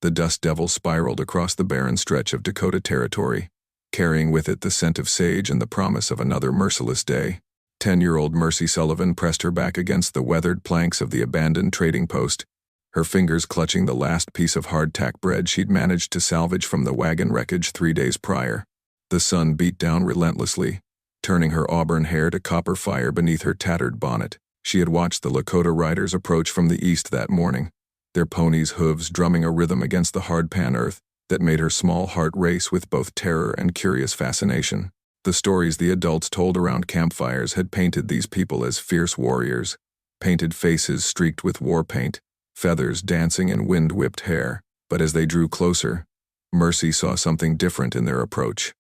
The dust devil spiraled across the barren stretch of Dakota territory, carrying with it the scent of sage and the promise of another merciless day. 10-year-old Mercy Sullivan pressed her back against the weathered planks of the abandoned trading post, her fingers clutching the last piece of hardtack bread she'd managed to salvage from the wagon wreckage 3 days prior. The sun beat down relentlessly, turning her auburn hair to copper fire beneath her tattered bonnet. She had watched the Lakota riders approach from the east that morning, their ponies' hooves drumming a rhythm against the hardpan earth that made her small heart race with both terror and curious fascination. The stories the adults told around campfires had painted these people as fierce warriors, painted faces streaked with war paint, feathers dancing in wind-whipped hair. But as they drew closer, Mercy saw something different in their approach.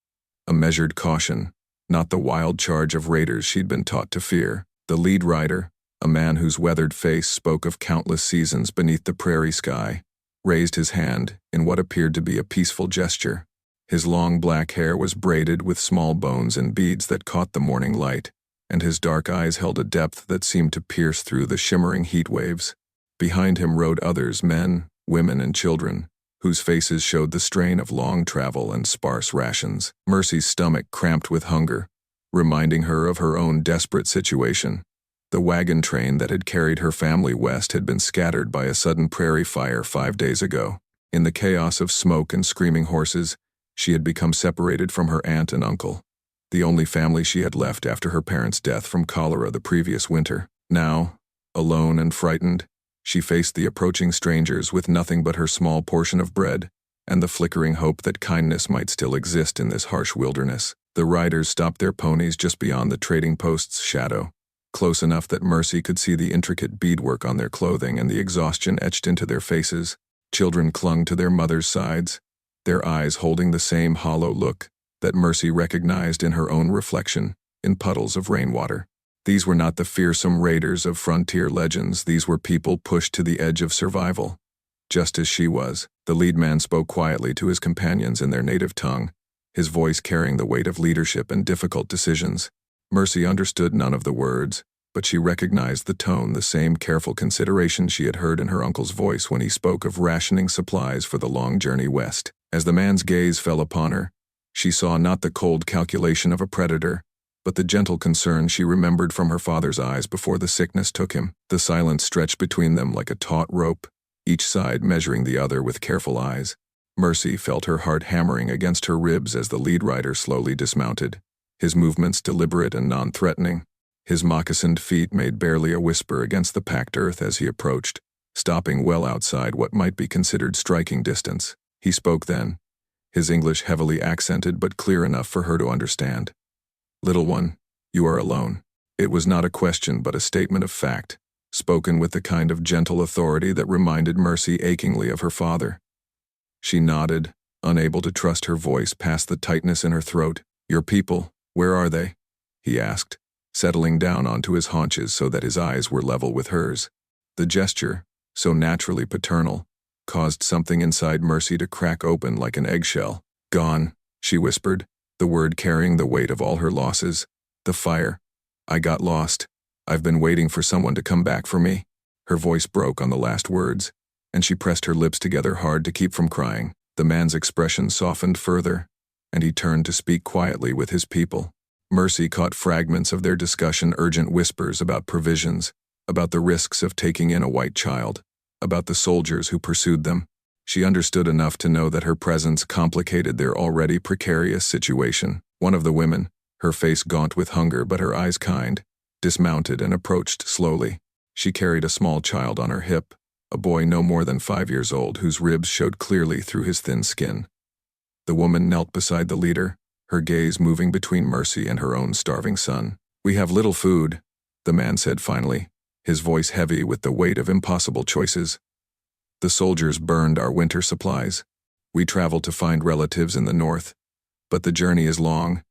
A measured caution, not the wild charge of raiders she'd been taught to fear. The lead rider, a man whose weathered face spoke of countless seasons beneath the prairie sky, raised his hand in what appeared to be a peaceful gesture. His long black hair was braided with small bones and beads that caught the morning light, and his dark eyes held a depth that seemed to pierce through the shimmering heat waves. Behind him rode others, men, women, and children, whose faces showed the strain of long travel and sparse rations. Mercy's stomach cramped with hunger, reminding her of her own desperate situation. The wagon train that had carried her family west had been scattered by a sudden prairie fire 5 days ago. In the chaos of smoke and screaming horses, she had become separated from her aunt and uncle, the only family she had left after her parents' death from cholera the previous winter. Now, alone and frightened, she faced the approaching strangers with nothing but her small portion of bread and the flickering hope that kindness might still exist in this harsh wilderness. The riders stopped their ponies just beyond the trading post's shadow, close enough that Mercy could see the intricate beadwork on their clothing and the exhaustion etched into their faces. Children clung to their mothers' sides, their eyes holding the same hollow look that Mercy recognized in her own reflection in puddles of rainwater. These were not the fearsome raiders of frontier legends. These were people pushed to the edge of survival, just as she was. The lead man spoke quietly to his companions in their native tongue, his voice carrying the weight of leadership and difficult decisions. Mercy understood none of the words, but she recognized the tone, the same careful consideration she had heard in her uncle's voice when he spoke of rationing supplies for the long journey west. As the man's gaze fell upon her, she saw not the cold calculation of a predator, but the gentle concern she remembered from her father's eyes before the sickness took him. The silence stretched between them like a taut rope, each side measuring the other with careful eyes. Mercy felt her heart hammering against her ribs as the lead rider slowly dismounted, his movements deliberate and non-threatening. His moccasined feet made barely a whisper against the packed earth as he approached, stopping well outside what might be considered striking distance. He spoke then, his English heavily accented but clear enough for her to understand. "Little one, you are alone." It was not a question but a statement of fact, spoken with the kind of gentle authority that reminded Mercy achingly of her father. She nodded, unable to trust her voice past the tightness in her throat. "Your people, where are they?" he asked, settling down onto his haunches so that his eyes were level with hers. The gesture, so naturally paternal, caused something inside Mercy to crack open like an eggshell. "Gone," she whispered, the word carrying the weight of all her losses. "The fire. I got lost. I've been waiting for someone to come back for me." Her voice broke on the last words, and she pressed her lips together hard to keep from crying. The man's expression softened further, and he turned to speak quietly with his people. Mercy caught fragments of their discussion, urgent whispers about provisions, about the risks of taking in a white child, about the soldiers who pursued them. She understood enough to know that her presence complicated their already precarious situation. One of the women, her face gaunt with hunger but her eyes kind, dismounted and approached slowly. She carried a small child on her hip, a boy no more than 5 years old whose ribs showed clearly through his thin skin. The woman knelt beside the leader, her gaze moving between Mercy and her own starving son. "We have little food," the man said finally, his voice heavy with the weight of impossible choices. "The soldiers burned our winter supplies. We travel to find relatives in the north, but the journey is long,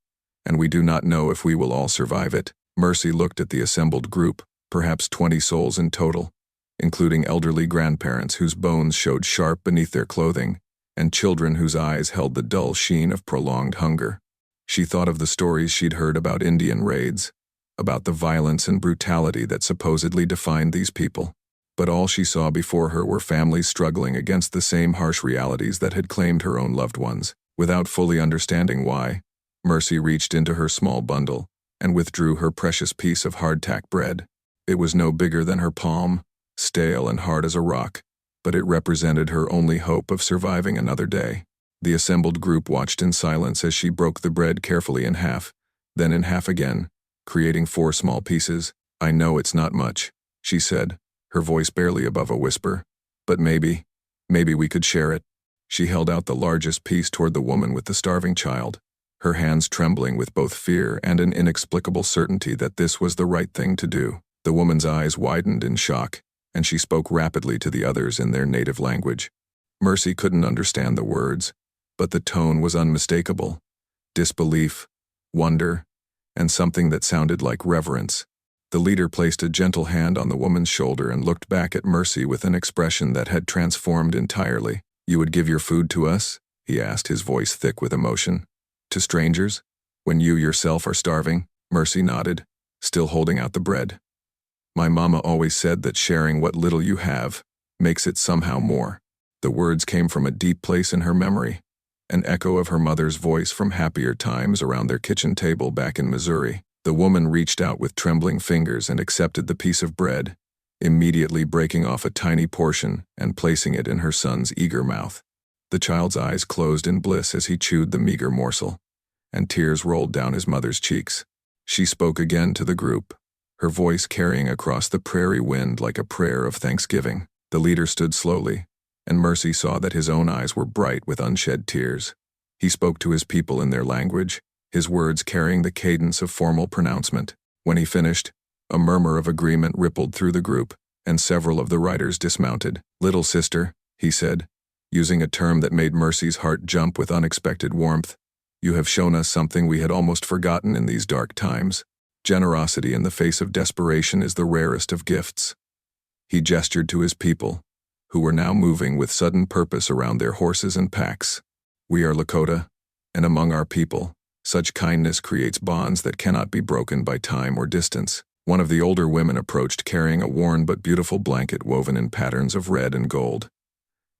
and we do not know if we will all survive it." Mercy looked at the assembled group, perhaps 20 souls in total, including elderly grandparents whose bones showed sharp beneath their clothing, and children whose eyes held the dull sheen of prolonged hunger. She thought of the stories she'd heard about Indian raids, about the violence and brutality that supposedly defined these people. But all she saw before her were families struggling against the same harsh realities that had claimed her own loved ones. Without fully understanding why, Mercy reached into her small bundle and withdrew her precious piece of hardtack bread. It was no bigger than her palm, stale and hard as a rock, but it represented her only hope of surviving another day. The assembled group watched in silence as she broke the bread carefully in half, then in half again, creating 4 small pieces. "I know it's not much," she said, her voice barely above a whisper, "but maybe we could share it." She held out the largest piece toward the woman with the starving child, her hands trembling with both fear and an inexplicable certainty that this was the right thing to do. The woman's eyes widened in shock, and she spoke rapidly to the others in their native language. Mercy couldn't understand the words, but the tone was unmistakable. Disbelief, wonder, and something that sounded like reverence. The leader placed a gentle hand on the woman's shoulder and looked back at Mercy with an expression that had transformed entirely. "You would give your food to us?" he asked, his voice thick with emotion. "To strangers? When you yourself are starving?" Mercy nodded, still holding out the bread. "My mama always said that sharing what little you have makes it somehow more." The words came from a deep place in her memory, an echo of her mother's voice from happier times around their kitchen table back in Missouri. The woman reached out with trembling fingers and accepted the piece of bread, immediately breaking off a tiny portion and placing it in her son's eager mouth. The child's eyes closed in bliss as he chewed the meager morsel, and tears rolled down his mother's cheeks. She spoke again to the group, her voice carrying across the prairie wind like a prayer of thanksgiving. The leader stood slowly, and Mercy saw that his own eyes were bright with unshed tears. He spoke to his people in their language, his words carrying the cadence of formal pronouncement. When he finished, a murmur of agreement rippled through the group, and several of the riders dismounted. "Little sister," he said, using a term that made Mercy's heart jump with unexpected warmth, "you have shown us something we had almost forgotten in these dark times. Generosity in the face of desperation is the rarest of gifts." He gestured to his people, who were now moving with sudden purpose around their horses and packs. "We are Lakota, and among our people, such kindness creates bonds that cannot be broken by time or distance." One of the older women approached carrying a worn but beautiful blanket woven in patterns of red and gold.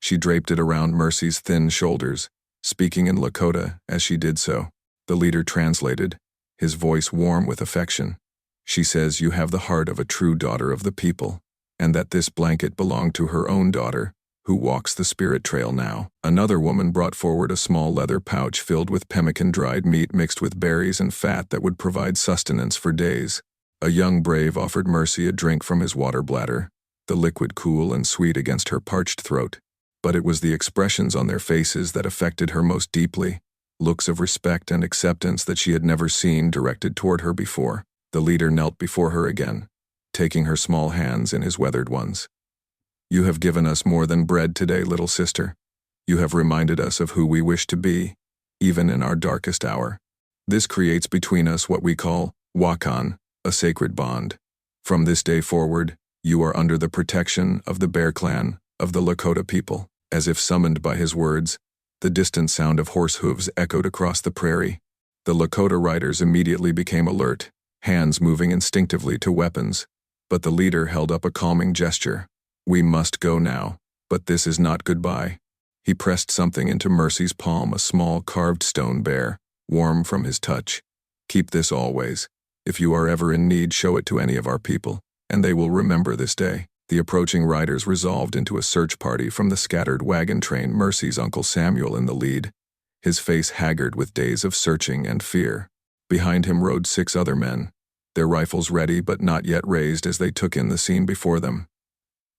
She draped it around Mercy's thin shoulders, speaking in Lakota as she did so. The leader translated, his voice warm with affection. "She says you have the heart of a true daughter of the people, and that this blanket belonged to her own daughter, who walks the spirit trail now." Another woman brought forward a small leather pouch filled with pemmican dried meat mixed with berries and fat that would provide sustenance for days. A young brave offered Mercy a drink from his water bladder, the liquid cool and sweet against her parched throat. But it was the expressions on their faces that affected her most deeply, looks of respect and acceptance that she had never seen directed toward her before. The leader knelt before her again, taking her small hands in his weathered ones. "You have given us more than bread today, little sister. You have reminded us of who we wish to be, even in our darkest hour. This creates between us what we call wakan, a sacred bond. From this day forward, you are under the protection of the Bear Clan of the Lakota people." As if summoned by his words, the distant sound of horse hooves echoed across the prairie. The Lakota riders immediately became alert, hands moving instinctively to weapons, but the leader held up a calming gesture. "We must go now, but this is not goodbye." He pressed something into Mercy's palm, a small carved stone bear, warm from his touch. "Keep this always. If you are ever in need, show it to any of our people, and they will remember this day." The approaching riders resolved into a search party from the scattered wagon train, Mercy's Uncle Samuel in the lead, his face haggard with days of searching and fear. Behind him rode 6 other men, their rifles ready but not yet raised as they took in the scene before them.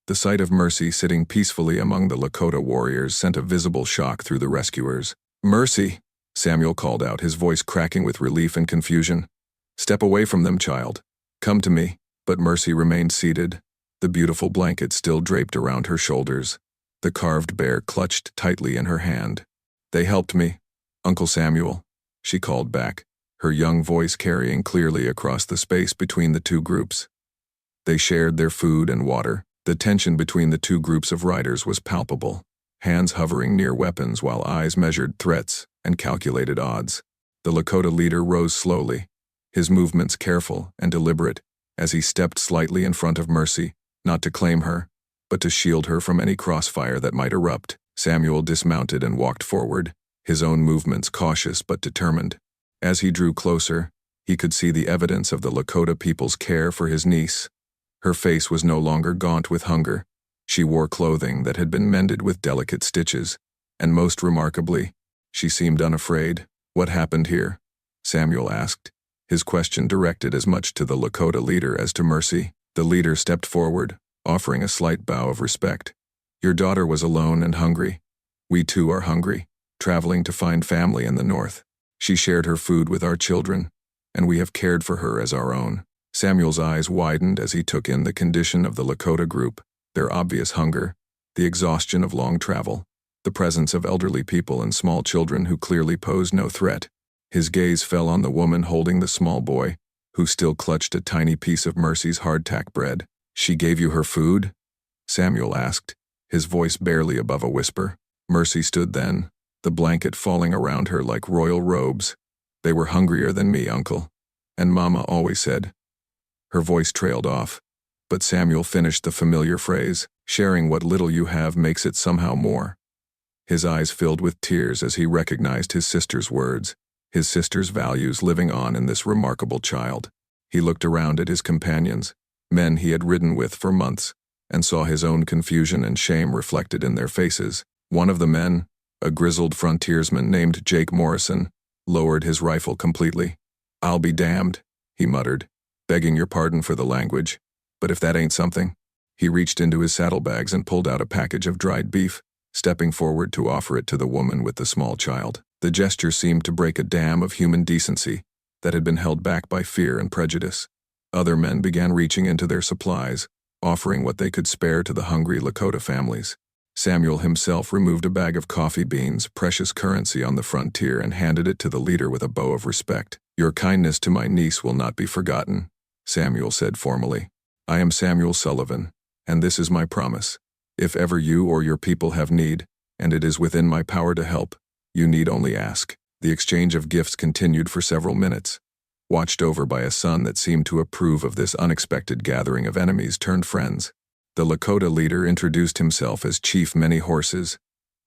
The sight of Mercy sitting peacefully among the Lakota warriors sent a visible shock through the rescuers. "Mercy!" Samuel called out, his voice cracking with relief and confusion. "Step away from them, child. Come to me." But Mercy remained seated, the beautiful blanket still draped around her shoulders, the carved bear clutched tightly in her hand. "They helped me, Uncle Samuel," she called back, her young voice carrying clearly across the space between the two groups. They shared their food and water. The tension between the two groups of riders was palpable, hands hovering near weapons while eyes measured threats and calculated odds. The Lakota leader rose slowly, his movements careful and deliberate, as he stepped slightly in front of Mercy, not to claim her, but to shield her from any crossfire that might erupt. Samuel dismounted and walked forward, his own movements cautious but determined. As he drew closer, he could see the evidence of the Lakota people's care for his niece. Her face was no longer gaunt with hunger. She wore clothing that had been mended with delicate stitches, and most remarkably, she seemed unafraid. "What happened here?" Samuel asked, his question directed as much to the Lakota leader as to Mercy. The leader stepped forward, offering a slight bow of respect. "Your daughter was alone and hungry. We too are hungry, traveling to find family in the north. She shared her food with our children, and we have cared for her as our own." Samuel's eyes widened as he took in the condition of the Lakota group, their obvious hunger, the exhaustion of long travel, the presence of elderly people and small children who clearly posed no threat. His gaze fell on the woman holding the small boy, who still clutched a tiny piece of Mercy's hardtack bread. "She gave you her food?" Samuel asked, his voice barely above a whisper. Mercy stood then, the blanket falling around her like royal robes. "They were hungrier than me, Uncle. And Mama always said." Her voice trailed off, but Samuel finished the familiar phrase, "Sharing what little you have makes it somehow more." His eyes filled with tears as he recognized his sister's words, his sister's values living on in this remarkable child. He looked around at his companions, men he had ridden with for months, and saw his own confusion and shame reflected in their faces. One of the men, a grizzled frontiersman named Jake Morrison, lowered his rifle completely. "I'll be damned," he muttered, "begging your pardon for the language, but if that ain't something." He reached into his saddlebags and pulled out a package of dried beef, stepping forward to offer it to the woman with the small child. The gesture seemed to break a dam of human decency that had been held back by fear and prejudice. Other men began reaching into their supplies, offering what they could spare to the hungry Lakota families. Samuel himself removed a bag of coffee beans, precious currency on the frontier, and handed it to the leader with a bow of respect. "Your kindness to my niece will not be forgotten," Samuel said formally. "I am Samuel Sullivan, and this is my promise. If ever you or your people have need, and it is within my power to help, you need only ask." The exchange of gifts continued for several minutes, watched over by a sun that seemed to approve of this unexpected gathering of enemies turned friends. The Lakota leader introduced himself as Chief Many Horses,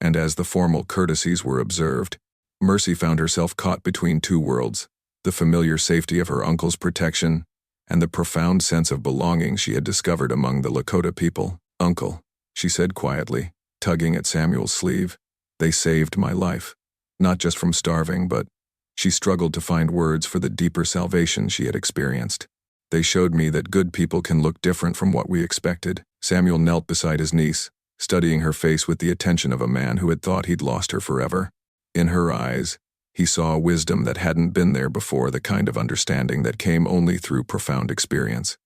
and as the formal courtesies were observed, Mercy found herself caught between two worlds, the familiar safety of her uncle's protection and the profound sense of belonging she had discovered among the Lakota people. "Uncle," she said quietly, tugging at Samuel's sleeve, "they saved my life. Not just from starving, but..." She struggled to find words for the deeper salvation she had experienced. "They showed me that good people can look different from what we expected." Samuel knelt beside his niece, studying her face with the attention of a man who had thought he'd lost her forever. In her eyes, he saw a wisdom that hadn't been there before, the kind of understanding that came only through profound experience.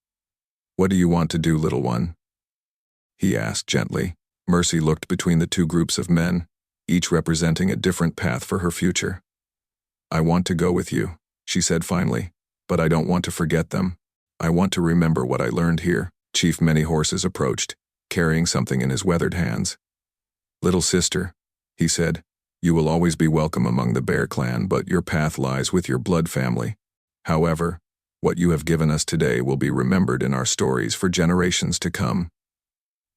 "What do you want to do, little one?" he asked gently. Mercy looked between the two groups of men, each representing a different path for her future. "I want to go with you," she said finally, "but I don't want to forget them. I want to remember what I learned here." Chief Many Horses approached, carrying something in his weathered hands. "Little sister," he said, "you will always be welcome among the Bear Clan, but your path lies with your blood family. However, what you have given us today will be remembered in our stories for generations to come."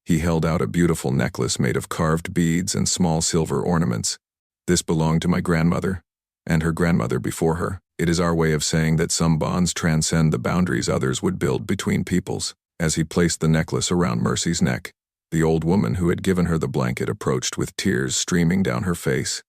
He held out a beautiful necklace made of carved beads and small silver ornaments. "This belonged to my grandmother, and her grandmother before her. It is our way of saying that some bonds transcend the boundaries others would build between peoples." As he placed the necklace around Mercy's neck, the old woman who had given her the blanket approached with tears streaming down her face.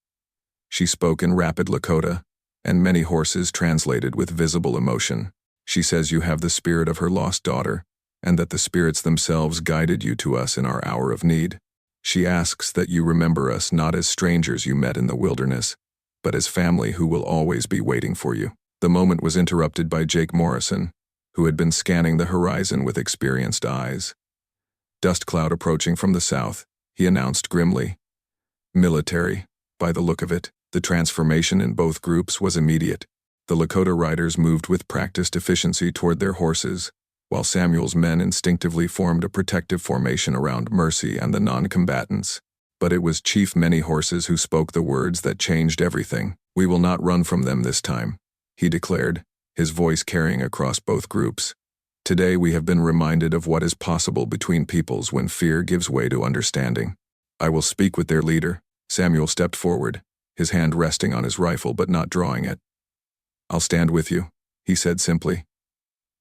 She spoke in rapid Lakota, and Many Horses translated with visible emotion. "She says you have the spirit of her lost daughter, and that the spirits themselves guided you to us in our hour of need. She asks that you remember us not as strangers you met in the wilderness, but as family who will always be waiting for you." The moment was interrupted by Jake Morrison, who had been scanning the horizon with experienced eyes. Dust cloud approaching from the south, he announced grimly. "Military, by the look of it." The transformation in both groups was immediate. The Lakota riders moved with practiced efficiency toward their horses, while Samuel's men instinctively formed a protective formation around Mercy and the non-combatants. But it was Chief Many Horses who spoke the words that changed everything. "We will not run from them this time," he declared, his voice carrying across both groups. Today we have been reminded of what is possible between peoples when fear gives way to understanding. I will speak with their leader. Samuel stepped forward, his hand resting on his rifle but not drawing it. I'll stand with you, he said simply.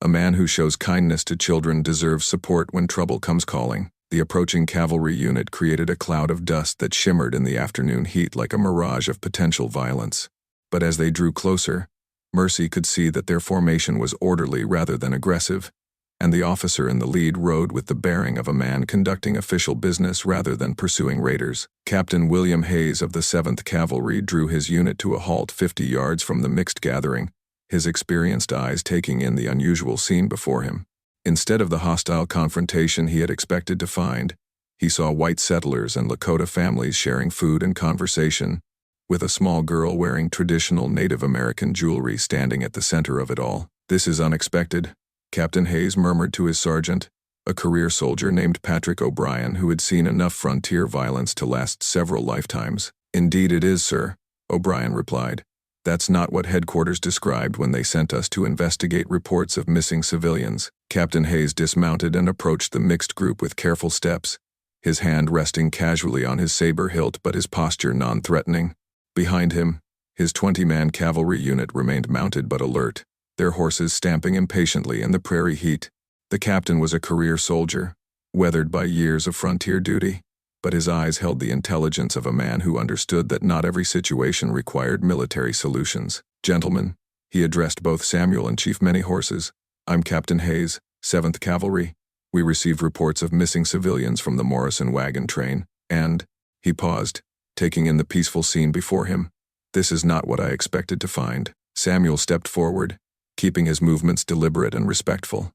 A man who shows kindness to children deserves support when trouble comes calling. The approaching cavalry unit created a cloud of dust that shimmered in the afternoon heat like a mirage of potential violence. But as they drew closer, Mercy could see that their formation was orderly rather than aggressive, and the officer in the lead rode with the bearing of a man conducting official business rather than pursuing raiders. Captain William Hayes of the 7th Cavalry drew his unit to a halt 50 yards from the mixed gathering, his experienced eyes taking in the unusual scene before him. Instead of the hostile confrontation he had expected to find, he saw white settlers and Lakota families sharing food and conversation, with a small girl wearing traditional Native American jewelry standing at the center of it all. "This is unexpected," Captain Hayes murmured to his sergeant, a career soldier named Patrick O'Brien who had seen enough frontier violence to last several lifetimes. "Indeed it is, sir," O'Brien replied. "That's not what headquarters described when they sent us to investigate reports of missing civilians." Captain Hayes dismounted and approached the mixed group with careful steps, his hand resting casually on his saber hilt but his posture non-threatening. Behind him, his 20-man cavalry unit remained mounted but alert, their horses stamping impatiently in the prairie heat. The captain was a career soldier, weathered by years of frontier duty, but his eyes held the intelligence of a man who understood that not every situation required military solutions. "Gentlemen," he addressed both Samuel and Chief Many Horses, "I'm Captain Hayes, 7th Cavalry. We received reports of missing civilians from the Morrison wagon train, and," he paused, taking in the peaceful scene before him, "this is not what I expected to find." Samuel stepped forward, keeping his movements deliberate and respectful.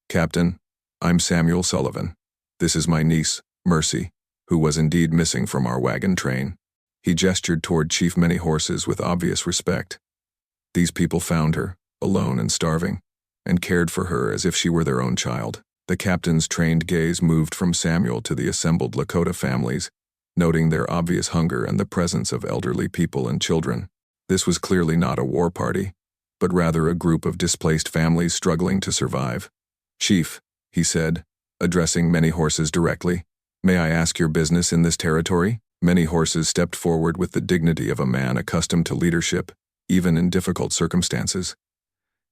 "Captain, I'm Samuel Sullivan. This is my niece, Mercy, who was indeed missing from our wagon train." He gestured toward Chief Many Horses with obvious respect. "These people found her, alone and starving, and cared for her as if she were their own child." The captain's trained gaze moved from Samuel to the assembled Lakota families, noting their obvious hunger and the presence of elderly people and children. This was clearly not a war party, but rather a group of displaced families struggling to survive. "Chief," he said, addressing Many Horses directly, "may I ask your business in this territory?" Many Horses stepped forward with the dignity of a man accustomed to leadership, even in difficult circumstances.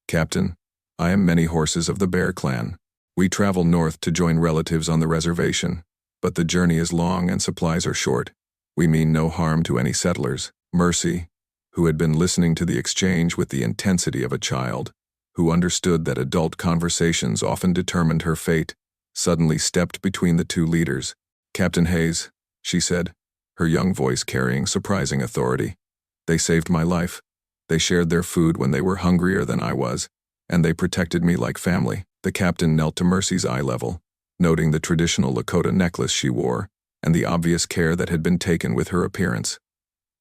"Captain, I am Many Horses of the Bear Clan. We travel north to join relatives on the reservation, but the journey is long and supplies are short. We mean no harm to any settlers." Mercy, who had been listening to the exchange with the intensity of a child, who understood that adult conversations often determined her fate, suddenly stepped between the two leaders. "Captain Hayes," she said, her young voice carrying surprising authority, "they saved my life. They shared their food when they were hungrier than I was, and they protected me like family." The captain knelt to Mercy's eye level, noting the traditional Lakota necklace she wore, and the obvious care that had been taken with her appearance.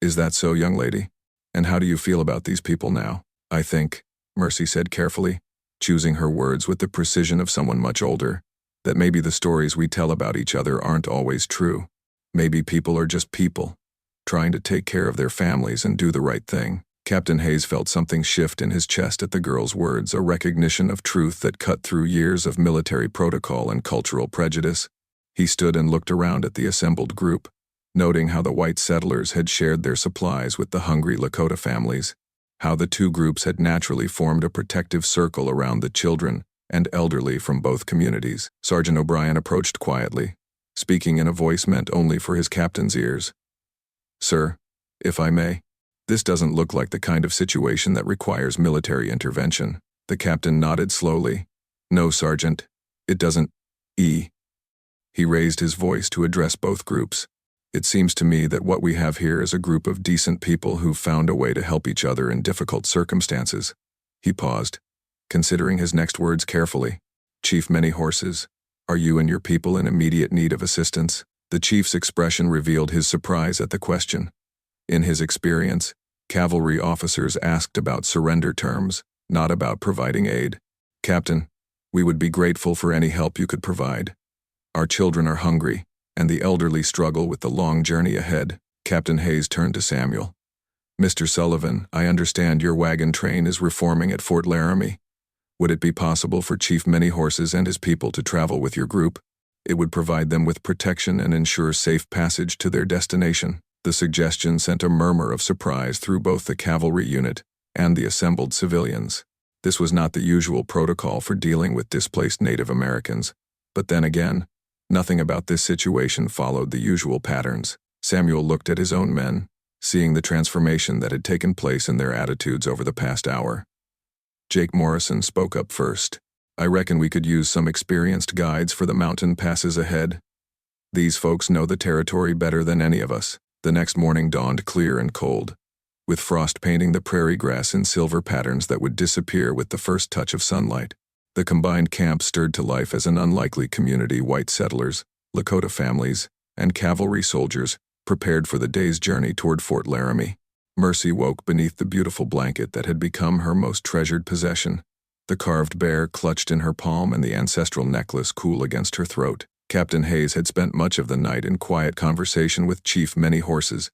"Is that so, young lady? And how do you feel about these people now?" "I think," Mercy said carefully, choosing her words with the precision of someone much older, "that maybe the stories we tell about each other aren't always true. Maybe people are just people, trying to take care of their families and do the right thing." Captain Hayes felt something shift in his chest at the girl's words, a recognition of truth that cut through years of military protocol and cultural prejudice. He stood and looked around at the assembled group, noting how the white settlers had shared their supplies with the hungry Lakota families, how the two groups had naturally formed a protective circle around the children and elderly from both communities. Sergeant O'Brien approached quietly, speaking in a voice meant only for his captain's ears. "Sir, if I may, this doesn't look like the kind of situation that requires military intervention." The captain nodded slowly. "No, Sergeant, it doesn't. He raised his voice to address both groups. "It seems to me that what we have here is a group of decent people who've found a way to help each other in difficult circumstances." He paused, considering his next words carefully. "Chief Many Horses, are you and your people in immediate need of assistance?" The chief's expression revealed his surprise at the question. In his experience, cavalry officers asked about surrender terms, not about providing aid. "Captain, we would be grateful for any help you could provide. Our children are hungry, and the elderly struggle with the long journey ahead." Captain Hayes turned to Samuel. "Mr. Sullivan, I understand your wagon train is reforming at Fort Laramie. Would it be possible for Chief Many Horses and his people to travel with your group? It would provide them with protection and ensure safe passage to their destination. The suggestion sent a murmur of surprise through both the cavalry unit and the assembled civilians. This was not the usual protocol for dealing with displaced Native Americans. But then again, nothing about this situation followed the usual patterns. Samuel looked at his own men, seeing the transformation that had taken place in their attitudes over the past hour. Jake Morrison spoke up first. I reckon we could use some experienced guides for the mountain passes ahead. These folks know the territory better than any of us. The next morning dawned clear and cold, with frost painting the prairie grass in silver patterns that would disappear with the first touch of sunlight. The combined camp stirred to life as an unlikely community: white settlers, Lakota families, and cavalry soldiers prepared for the day's journey toward Fort Laramie. Mercy woke beneath the beautiful blanket that had become her most treasured possession, the carved bear clutched in her palm and the ancestral necklace cool against her throat. Captain Hayes had spent much of the night in quiet conversation with Chief Many Horses,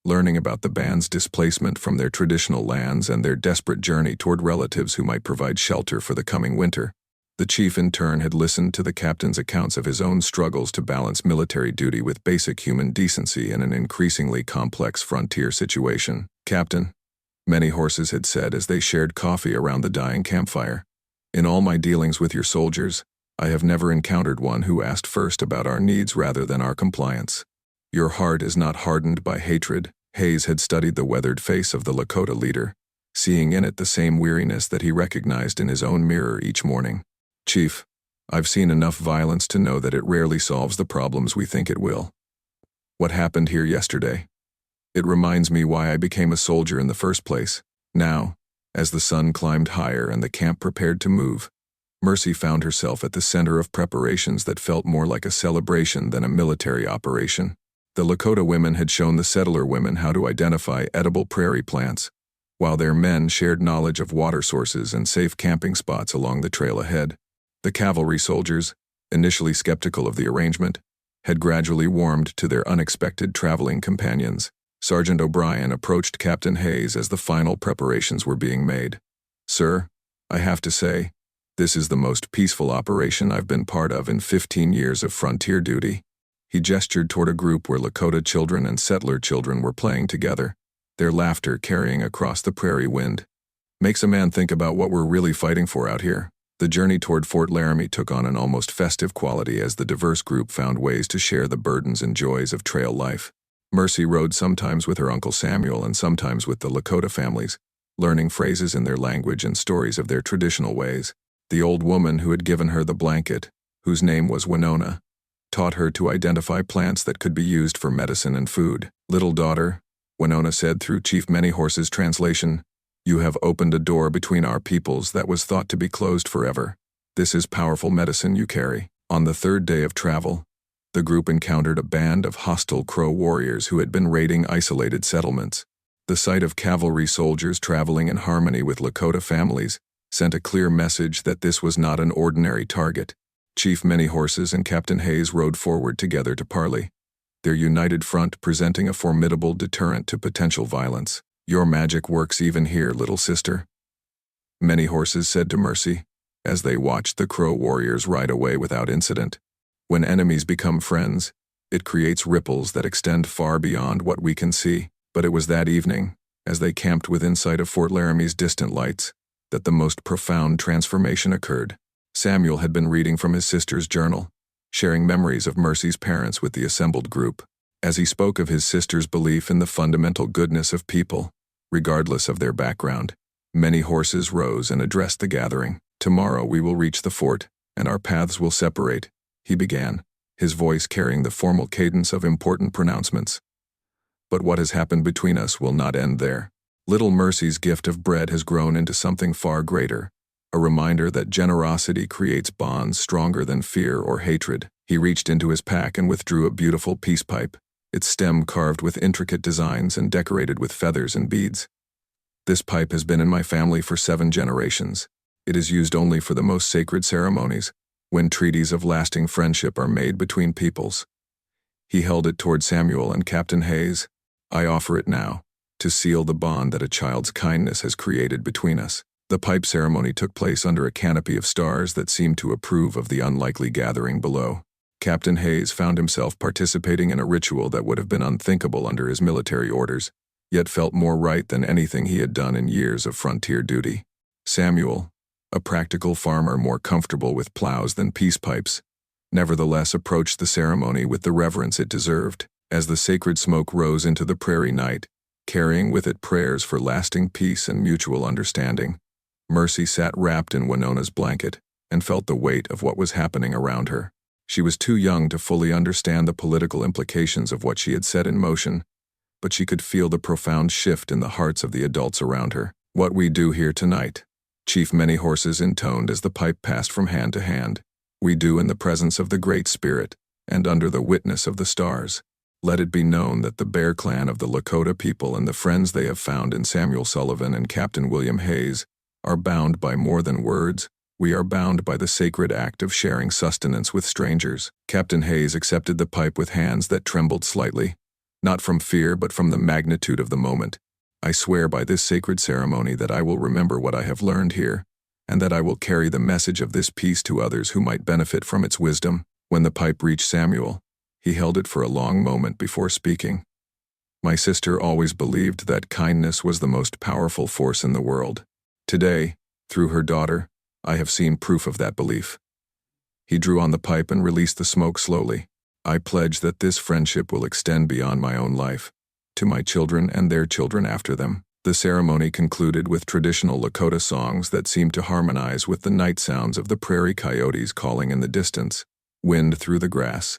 learning about the band's displacement from their traditional lands and their desperate journey toward relatives who might provide shelter for the coming winter. The chief in turn had listened to the captain's accounts of his own struggles to balance military duty with basic human decency in an increasingly complex frontier situation. "Captain," Many Horses had said as they shared coffee around the dying campfire, "in all my dealings with your soldiers, I have never encountered one who asked first about our needs rather than our compliance. Your heart is not hardened by hatred." Hayes had studied the weathered face of the Lakota leader, seeing in it the same weariness that he recognized in his own mirror each morning. "Chief, I've seen enough violence to know that it rarely solves the problems we think it will. What happened here yesterday? It reminds me why I became a soldier in the first place." Now, as the sun climbed higher and the camp prepared to move, Mercy found herself at the center of preparations that felt more like a celebration than a military operation. The Lakota women had shown the settler women how to identify edible prairie plants, while their men shared knowledge of water sources and safe camping spots along the trail ahead. The cavalry soldiers, initially skeptical of the arrangement, had gradually warmed to their unexpected traveling companions. Sergeant O'Brien approached Captain Hayes as the final preparations were being made. "Sir, I have to say, this is the most peaceful operation I've been part of in 15 years of frontier duty." He gestured toward a group where Lakota children and settler children were playing together, their laughter carrying across the prairie wind. "Makes a man think about what we're really fighting for out here." The journey toward Fort Laramie took on an almost festive quality as the diverse group found ways to share the burdens and joys of trail life. Mercy rode sometimes with her Uncle Samuel and sometimes with the Lakota families, learning phrases in their language and stories of their traditional ways. The old woman who had given her the blanket, whose name was Winona, taught her to identify plants that could be used for medicine and food. "Little daughter," Winona said through Chief Many Horses' translation, "you have opened a door between our peoples that was thought to be closed forever. This is powerful medicine you carry." On the third day of travel, the group encountered a band of hostile Crow warriors who had been raiding isolated settlements. The sight of cavalry soldiers traveling in harmony with Lakota families sent a clear message that this was not an ordinary target. Chief Many Horses and Captain Hayes rode forward together to parley, their united front presenting a formidable deterrent to potential violence. "Your magic works even here, little sister," Many Horses said to Mercy, as they watched the Crow warriors ride away without incident. "When enemies become friends, it creates ripples that extend far beyond what we can see." But it was that evening, as they camped within sight of Fort Laramie's distant lights, that the most profound transformation occurred. Samuel had been reading from his sister's journal, sharing memories of Mercy's parents with the assembled group. As he spoke of his sister's belief in the fundamental goodness of people, regardless of their background, Many Horses rose and addressed the gathering. "Tomorrow we will reach the fort, and our paths will separate," he began, his voice carrying the formal cadence of important pronouncements. "But what has happened between us will not end there. Little Mercy's gift of bread has grown into something far greater, a reminder that generosity creates bonds stronger than fear or hatred." He reached into his pack and withdrew a beautiful peace pipe, its stem carved with intricate designs and decorated with feathers and beads. "This pipe has been in my family for 7 generations. It is used only for the most sacred ceremonies, when treaties of lasting friendship are made between peoples." He held it toward Samuel and Captain Hayes. "I offer it now, to seal the bond that a child's kindness has created between us." The pipe ceremony took place under a canopy of stars that seemed to approve of the unlikely gathering below. Captain Hayes found himself participating in a ritual that would have been unthinkable under his military orders, yet felt more right than anything he had done in years of frontier duty. Samuel, a practical farmer more comfortable with plows than peace pipes, nevertheless approached the ceremony with the reverence it deserved. As the sacred smoke rose into the prairie night, carrying with it prayers for lasting peace and mutual understanding, Mercy sat wrapped in Winona's blanket and felt the weight of what was happening around her. She was too young to fully understand the political implications of what she had set in motion, but she could feel the profound shift in the hearts of the adults around her. "What we do here tonight," Chief Many Horses intoned as the pipe passed from hand to hand, "we do in the presence of the Great Spirit and under the witness of the stars. Let it be known that the Bear Clan of the Lakota people and the friends they have found in Samuel Sullivan and Captain William Hayes are bound by more than words. We are bound by the sacred act of sharing sustenance with strangers." Captain Hayes accepted the pipe with hands that trembled slightly, not from fear but from the magnitude of the moment. "I swear by this sacred ceremony that I will remember what I have learned here, and that I will carry the message of this peace to others who might benefit from its wisdom." When the pipe reached Samuel, he held it for a long moment before speaking. "My sister always believed that kindness was the most powerful force in the world. Today, through her daughter, I have seen proof of that belief." He drew on the pipe and released the smoke slowly. "I pledge that this friendship will extend beyond my own life, to my children and their children after them." The ceremony concluded with traditional Lakota songs that seemed to harmonize with the night sounds of the prairie coyotes calling in the distance, wind through the grass,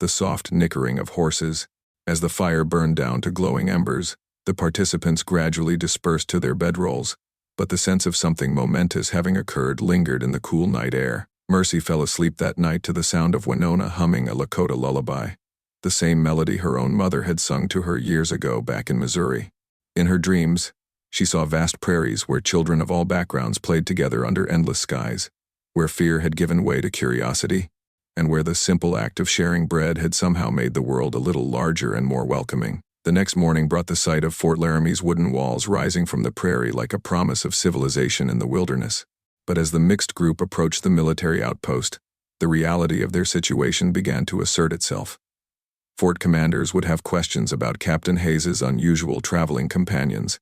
the soft nickering of horses. As the fire burned down to glowing embers, the participants gradually dispersed to their bedrolls, but the sense of something momentous having occurred lingered in the cool night air. Mercy fell asleep that night to the sound of Winona humming a Lakota lullaby, the same melody her own mother had sung to her years ago back in Missouri. In her dreams, she saw vast prairies where children of all backgrounds played together under endless skies, where fear had given way to curiosity, and where the simple act of sharing bread had somehow made the world a little larger and more welcoming. The next morning brought the sight of Fort Laramie's wooden walls rising from the prairie like a promise of civilization in the wilderness. But as the mixed group approached the military outpost, the reality of their situation began to assert itself. Fort commanders would have questions about Captain Hayes's unusual traveling companions.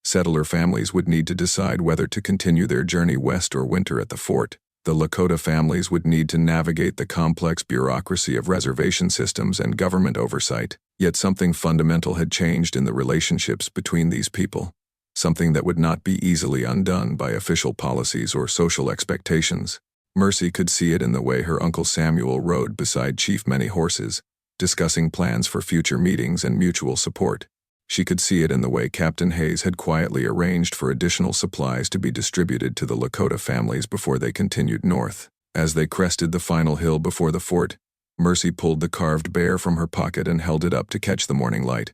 Settler families would need to decide whether to continue their journey west or winter at the fort. The Lakota families would need to navigate the complex bureaucracy of reservation systems and government oversight. Yet something fundamental had changed in the relationships between these people, something that would not be easily undone by official policies or social expectations. Mercy could see it in the way her Uncle Samuel rode beside Chief Many Horses, discussing plans for future meetings and mutual support. She could see it in the way Captain Hayes had quietly arranged for additional supplies to be distributed to the Lakota families before they continued north. As they crested the final hill before the fort, Mercy pulled the carved bear from her pocket and held it up to catch the morning light.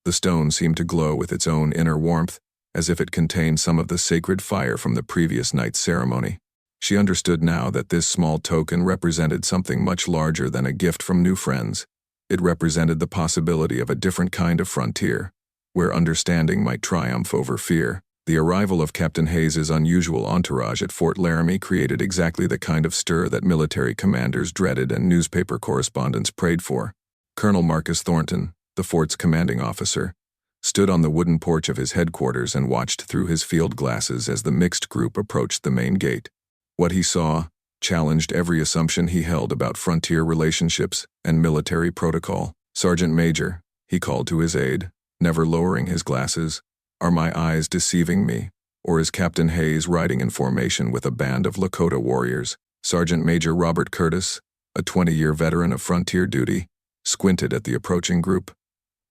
The stone seemed to glow with its own inner warmth, as if it contained some of the sacred fire from the previous night's ceremony. She understood now that this small token represented something much larger than a gift from new friends. It represented the possibility of a different kind of frontier, where understanding might triumph over fear. The arrival of Captain Hayes's unusual entourage at Fort Laramie created exactly the kind of stir that military commanders dreaded and newspaper correspondents prayed for. Colonel Marcus Thornton, the fort's commanding officer, stood on the wooden porch of his headquarters and watched through his field glasses as the mixed group approached the main gate. What he saw challenged every assumption he held about frontier relationships and military protocol. "Sergeant Major," he called to his aide, never lowering his glasses, "are my eyes deceiving me, or is Captain Hayes riding in formation with a band of Lakota warriors?" Sergeant Major Robert Curtis, a 20-year veteran of frontier duty, squinted at the approaching group.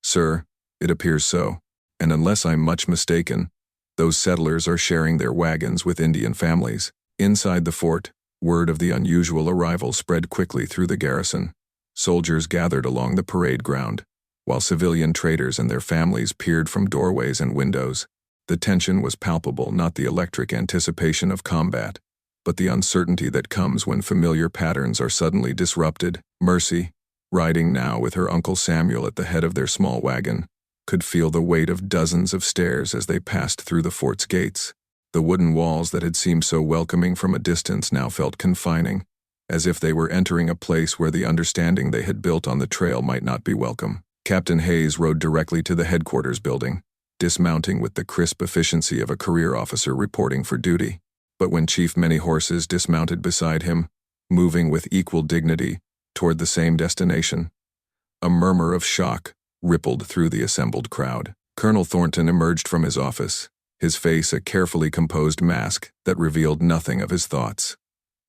"Sir, it appears so, and unless I'm much mistaken, those settlers are sharing their wagons with Indian families." Inside the fort, word of the unusual arrival spread quickly through the garrison. Soldiers gathered along the parade ground, while civilian traders and their families peered from doorways and windows. The tension was palpable, not the electric anticipation of combat, but the uncertainty that comes when familiar patterns are suddenly disrupted. Mercy, riding now with her Uncle Samuel at the head of their small wagon, could feel the weight of dozens of stairs as they passed through the fort's gates. The wooden walls that had seemed so welcoming from a distance now felt confining, as if they were entering a place where the understanding they had built on the trail might not be welcome. Captain Hayes rode directly to the headquarters building, dismounting with the crisp efficiency of a career officer reporting for duty. But when Chief Many Horses dismounted beside him, moving with equal dignity toward the same destination, a murmur of shock rippled through the assembled crowd. Colonel Thornton emerged from his office, his face a carefully composed mask that revealed nothing of his thoughts.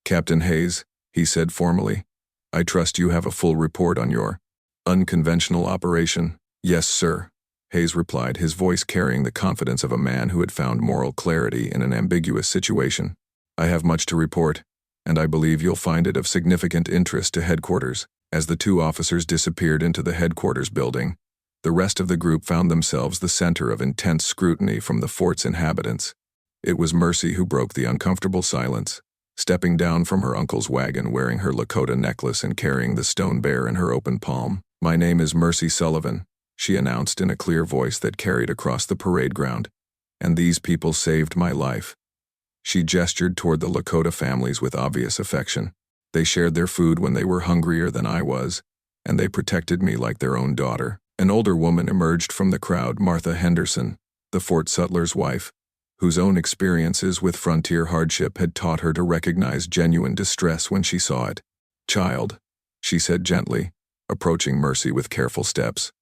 "Captain Hayes," he said formally, "I trust you have a full report on your unconventional operation." "Yes, sir," Hayes replied, his voice carrying the confidence of a man who had found moral clarity in an ambiguous situation. "I have much to report, and I believe you'll find it of significant interest to headquarters." As the two officers disappeared into the headquarters building, the rest of the group found themselves the center of intense scrutiny from the fort's inhabitants. It was Mercy who broke the uncomfortable silence, stepping down from her uncle's wagon wearing her Lakota necklace and carrying the stone bear in her open palm. "My name is Mercy Sullivan," she announced in a clear voice that carried across the parade ground, "and these people saved my life." She gestured toward the Lakota families with obvious affection. "They shared their food when they were hungrier than I was, and they protected me like their own daughter." An older woman emerged from the crowd, Martha Henderson, the Fort Sutler's wife, whose own experiences with frontier hardship had taught her to recognize genuine distress when she saw it. "Child," she said gently, approaching Mercy with careful steps,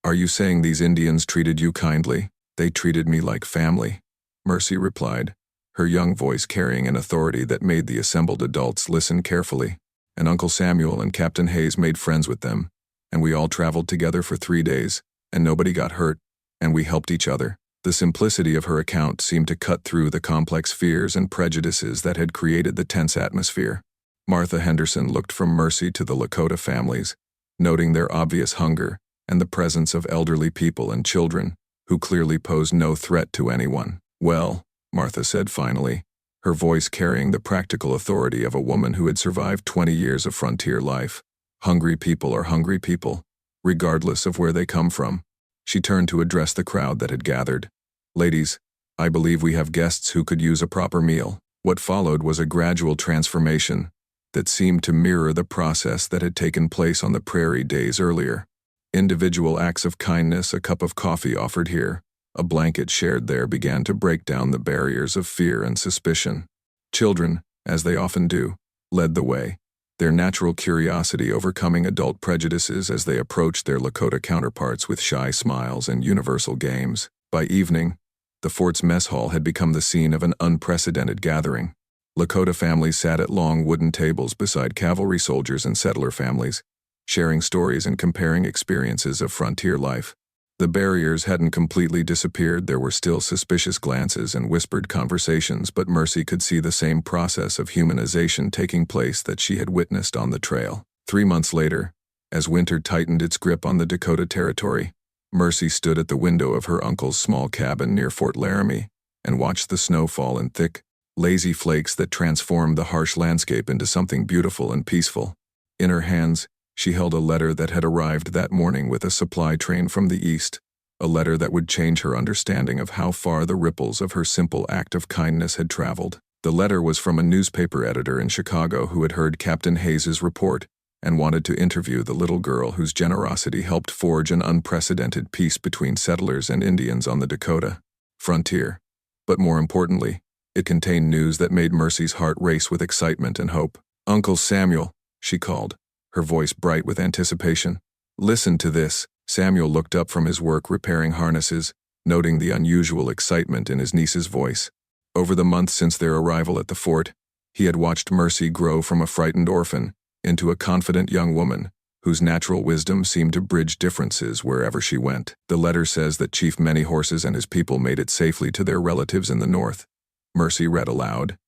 "are you saying these Indians treated you kindly?" "They treated me like family," Mercy replied, her young voice carrying an authority that made the assembled adults listen carefully. "And Uncle Samuel and Captain Hayes made friends with them, and we all traveled together for 3 days, and nobody got hurt, and we helped each other." The simplicity of her account seemed to cut through the complex fears and prejudices that had created the tense atmosphere. Martha Henderson looked from Mercy to the Lakota families, noting their obvious hunger and the presence of elderly people and children who clearly posed no threat to anyone. "Well," Martha said finally, her voice carrying the practical authority of a woman who had survived 20 years of frontier life, "hungry people are hungry people, regardless of where they come from." She turned to address the crowd that had gathered. "Ladies, I believe we have guests who could use a proper meal." What followed was a gradual transformation that seemed to mirror the process that had taken place on the prairie days earlier. Individual acts of kindness, a cup of coffee offered here, a blanket shared there, began to break down the barriers of fear and suspicion. Children, as they often do, led the way, their natural curiosity overcoming adult prejudices as they approached their Lakota counterparts with shy smiles and universal games. By evening, the fort's mess hall had become the scene of an unprecedented gathering. Lakota families sat at long wooden tables beside cavalry soldiers and settler families, sharing stories and comparing experiences of frontier life. The barriers hadn't completely disappeared. There were still suspicious glances and whispered conversations, but Mercy could see the same process of humanization taking place that she had witnessed on the trail. 3 months later, as winter tightened its grip on the Dakota Territory, Mercy stood at the window of her uncle's small cabin near Fort Laramie and watched the snow fall in thick, lazy flakes that transformed the harsh landscape into something beautiful and peaceful. In her hands, she held a letter that had arrived that morning with a supply train from the east, a letter that would change her understanding of how far the ripples of her simple act of kindness had traveled. The letter was from a newspaper editor in Chicago who had heard Captain Hayes's report and wanted to interview the little girl whose generosity helped forge an unprecedented peace between settlers and Indians on the Dakota frontier. But more importantly, it contained news that made Mercy's heart race with excitement and hope. "Uncle Samuel," she called, her voice bright with anticipation. "Listen to this." Samuel looked up from his work repairing harnesses, noting the unusual excitement in his niece's voice. Over the months since their arrival at the fort, he had watched Mercy grow from a frightened orphan into a confident young woman whose natural wisdom seemed to bridge differences wherever she went. "The letter says that Chief Many Horses and his people made it safely to their relatives in the north," Mercy read aloud,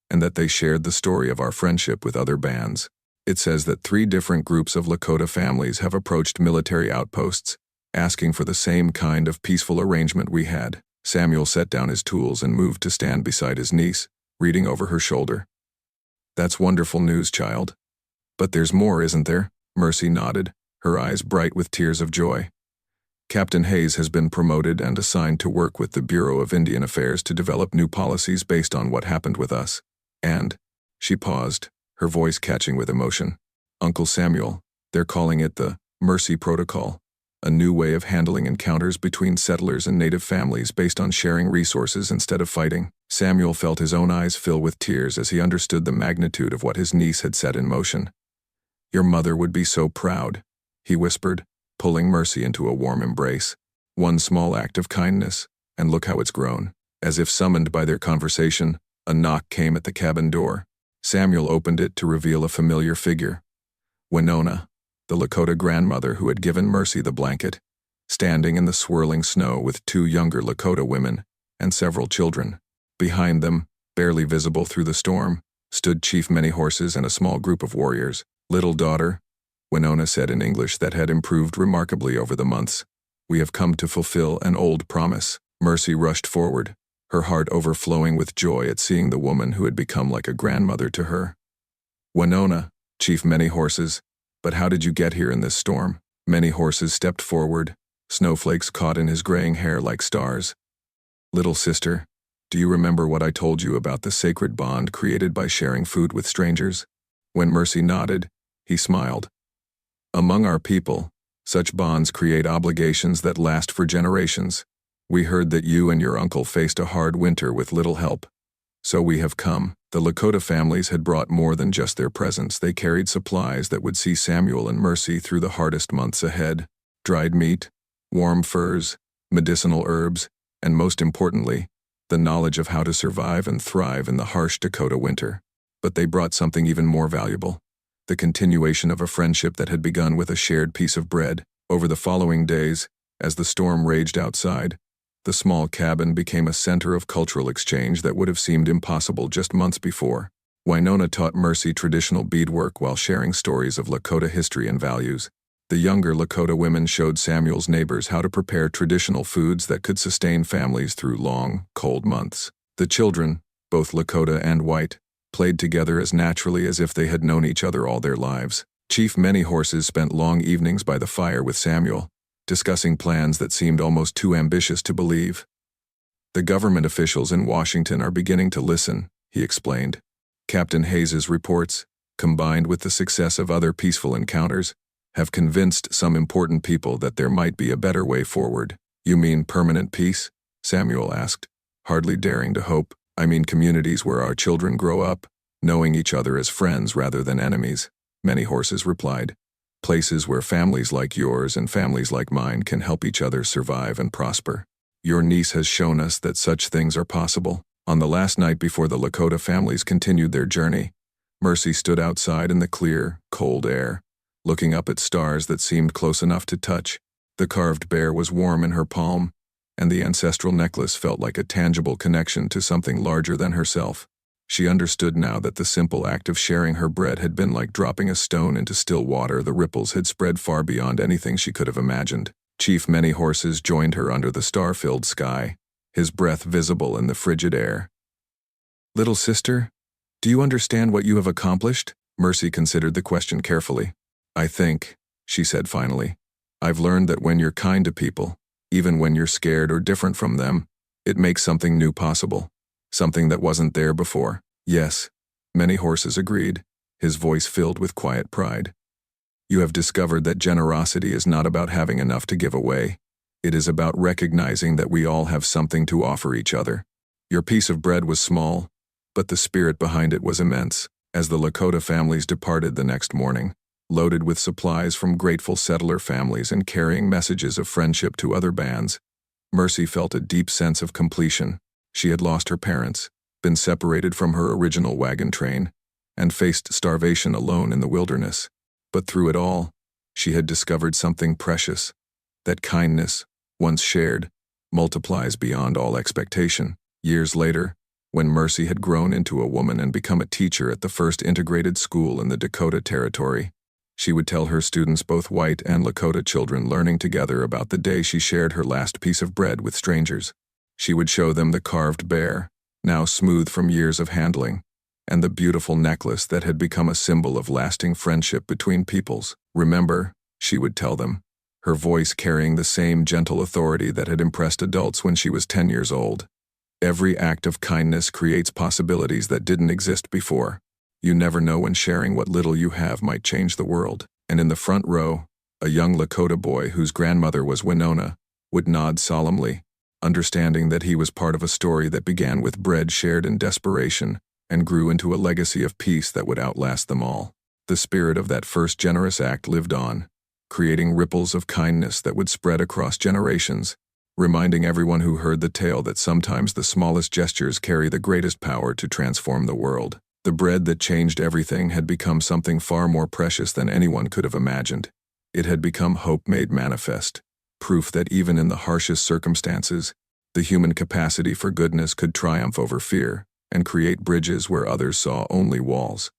"and that they shared the story of our friendship with other bands. It says that 3 different groups of Lakota families have approached military outposts, asking for the same kind of peaceful arrangement we had." Samuel set down his tools and moved to stand beside his niece, reading over her shoulder. "That's wonderful news, child. But there's more, isn't there?" Mercy nodded, her eyes bright with tears of joy. Captain Hayes has been promoted and assigned to work with the Bureau of Indian Affairs to develop new policies based on what happened with us. And, she paused, her voice catching with emotion. Uncle Samuel, they're calling it the Mercy Protocol, a new way of handling encounters between settlers and native families based on sharing resources instead of fighting. Samuel felt his own eyes fill with tears as he understood the magnitude of what his niece had set in motion. Your mother would be so proud, he whispered, pulling Mercy into a warm embrace. One small act of kindness, and look how it's grown. As if summoned by their conversation, a knock came at the cabin door. Samuel opened it to reveal a familiar figure. Winona, the Lakota grandmother who had given Mercy the blanket, standing in the swirling snow with two younger Lakota women and several children. Behind them, barely visible through the storm, stood Chief Many Horses and a small group of warriors. Little daughter, Winona said in English that had improved remarkably over the months, we have come to fulfill an old promise. Mercy rushed forward, her heart overflowing with joy at seeing the woman who had become like a grandmother to her. Winona, Chief Many Horses, but how did you get here in this storm? Many Horses stepped forward, snowflakes caught in his graying hair like stars. Little sister, do you remember what I told you about the sacred bond created by sharing food with strangers? When Mercy nodded, he smiled. Among our people, such bonds create obligations that last for generations. We heard that you and your uncle faced a hard winter with little help. So we have come. The Lakota families had brought more than just their presence. They carried supplies that would see Samuel and Mercy through the hardest months ahead. Dried meat, warm furs, medicinal herbs, and most importantly, the knowledge of how to survive and thrive in the harsh Dakota winter. But they brought something even more valuable. The continuation of a friendship that had begun with a shared piece of bread. Over the following days, as the storm raged outside, the small cabin became a center of cultural exchange that would have seemed impossible just months before. Winona taught Mercy traditional beadwork while sharing stories of Lakota history and values. The younger Lakota women showed Samuel's neighbors how to prepare traditional foods that could sustain families through long, cold months. The children, both Lakota and white, played together as naturally as if they had known each other all their lives. Chief Many Horses spent long evenings by the fire with Samuel, discussing plans that seemed almost too ambitious to believe. The government officials in Washington are beginning to listen, he explained. Captain Hayes's reports, combined with the success of other peaceful encounters, have convinced some important people that there might be a better way forward. You mean permanent peace? Samuel asked, hardly daring to hope. I mean communities where our children grow up, knowing each other as friends rather than enemies, Many Horses replied. Places where families like yours and families like mine can help each other survive and prosper. Your niece has shown us that such things are possible. On the last night before the Lakota families continued their journey, Mercy stood outside in the clear, cold air, looking up at stars that seemed close enough to touch. The carved bear was warm in her palm, and the ancestral necklace felt like a tangible connection to something larger than herself. She understood now that the simple act of sharing her bread had been like dropping a stone into still water. The ripples had spread far beyond anything she could have imagined. Chief Many Horses joined her under the star-filled sky, his breath visible in the frigid air. Little sister, do you understand what you have accomplished? Mercy considered the question carefully. I think, she said finally, I've learned that when you're kind to people, even when you're scared or different from them, it makes something new possible. Something that wasn't there before. Yes, Many Horses agreed, his voice filled with quiet pride. You have discovered that generosity is not about having enough to give away. It is about recognizing that we all have something to offer each other. Your piece of bread was small, but the spirit behind it was immense. As the Lakota families departed the next morning, loaded with supplies from grateful settler families and carrying messages of friendship to other bands, Mercy felt a deep sense of completion. She had lost her parents, been separated from her original wagon train, and faced starvation alone in the wilderness. But through it all, she had discovered something precious, that kindness, once shared, multiplies beyond all expectation. Years later, when Mercy had grown into a woman and become a teacher at the first integrated school in the Dakota Territory, she would tell her students, both white and Lakota children, learning together, about the day she shared her last piece of bread with strangers. She would show them the carved bear, now smooth from years of handling, and the beautiful necklace that had become a symbol of lasting friendship between peoples. Remember, she would tell them, her voice carrying the same gentle authority that had impressed adults when she was 10 years old. Every act of kindness creates possibilities that didn't exist before. You never know when sharing what little you have might change the world. And in the front row, a young Lakota boy whose grandmother was Winona would nod solemnly, understanding that he was part of a story that began with bread shared in desperation and grew into a legacy of peace that would outlast them all. The spirit of that first generous act lived on, creating ripples of kindness that would spread across generations, reminding everyone who heard the tale that sometimes the smallest gestures carry the greatest power to transform the world. The bread that changed everything had become something far more precious than anyone could have imagined. It had become hope made manifest, proof that even in the harshest circumstances, the human capacity for goodness could triumph over fear and create bridges where others saw only walls.